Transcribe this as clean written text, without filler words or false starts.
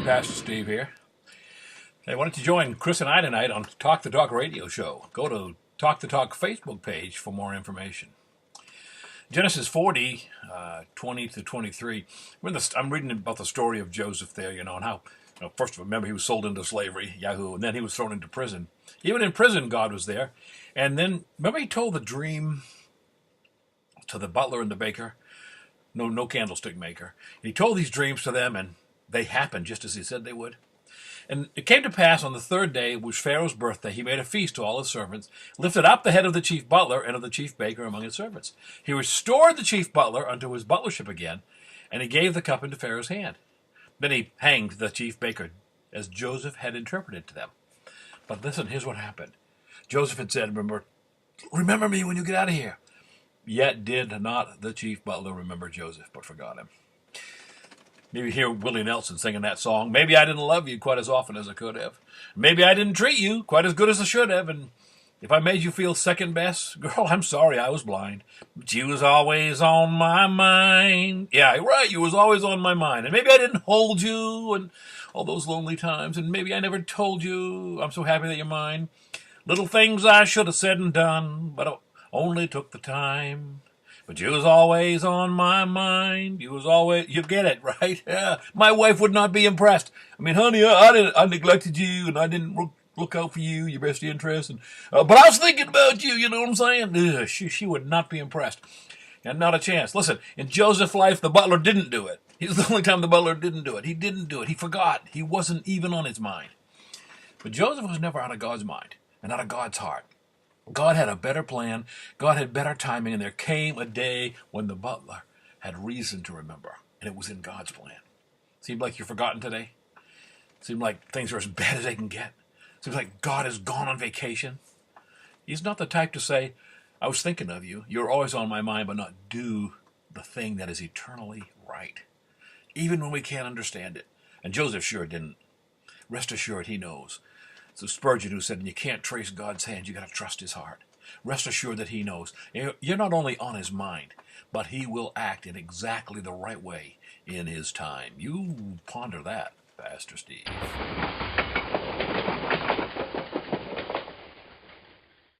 Pastor Steve here. Hey, why don't you join Chris and I tonight on Talk the Talk radio show? Go to Talk the Talk Facebook page for more information. Genesis 40, 20 to 23. I'm reading about the story of Joseph there, and how, first remember he was sold into slavery, Yahoo, and then he was thrown into prison. Even in prison, God was there. And then, remember he told the dream to the butler and the baker, no candlestick maker. He told these dreams to them, and they happened just as he said they would. And it came to pass on the third day, which Pharaoh's birthday, he made a feast to all his servants, lifted up the head of the chief butler and of the chief baker among his servants. He restored the chief butler unto his butlership again, and he gave the cup into Pharaoh's hand. Then he hanged the chief baker, as Joseph had interpreted to them. But listen, here's what happened. Joseph had said, remember me when you get out of here. Yet did not the chief butler remember Joseph, but forgot him. Maybe hear Willie Nelson singing that song. Maybe I didn't love you quite as often as I could have. Maybe I didn't treat you quite as good as I should have. And if I made you feel second best, girl, I'm sorry I was blind. But you was always on my mind. Yeah, you're right. You was always on my mind. And maybe I didn't hold you and all those lonely times. And maybe I never told you I'm so happy that you're mine. Little things I should have said and done, but I only took the time. But you was always on my mind. You get it, right? Yeah. My wife would not be impressed. I mean, honey, I neglected you, and I didn't look out for you, your best interest. And but I was thinking about you, you know what I'm saying? Ugh, she would not be impressed. And not a chance. Listen, in Joseph's life, the butler didn't do it. He was the only time the butler didn't do it. He didn't do it. He forgot. He wasn't even on his mind. But Joseph was never out of God's mind and out of God's heart. God had a better plan. God had better timing, and there came a day when the butler had reason to remember, and it was in God's plan. Seemed like you're forgotten today? Seemed like things are as bad as they can get? Seems like God has gone on vacation? He's not the type to say, I was thinking of you. You're always on my mind, but not do the thing that is eternally right, even when we can't understand it. And Joseph sure didn't. Rest assured, he knows. So Spurgeon, who said, you can't trace God's hand, you got to trust his heart. Rest assured that he knows. You're not only on his mind, but he will act in exactly the right way in his time. You ponder that, Pastor Steve.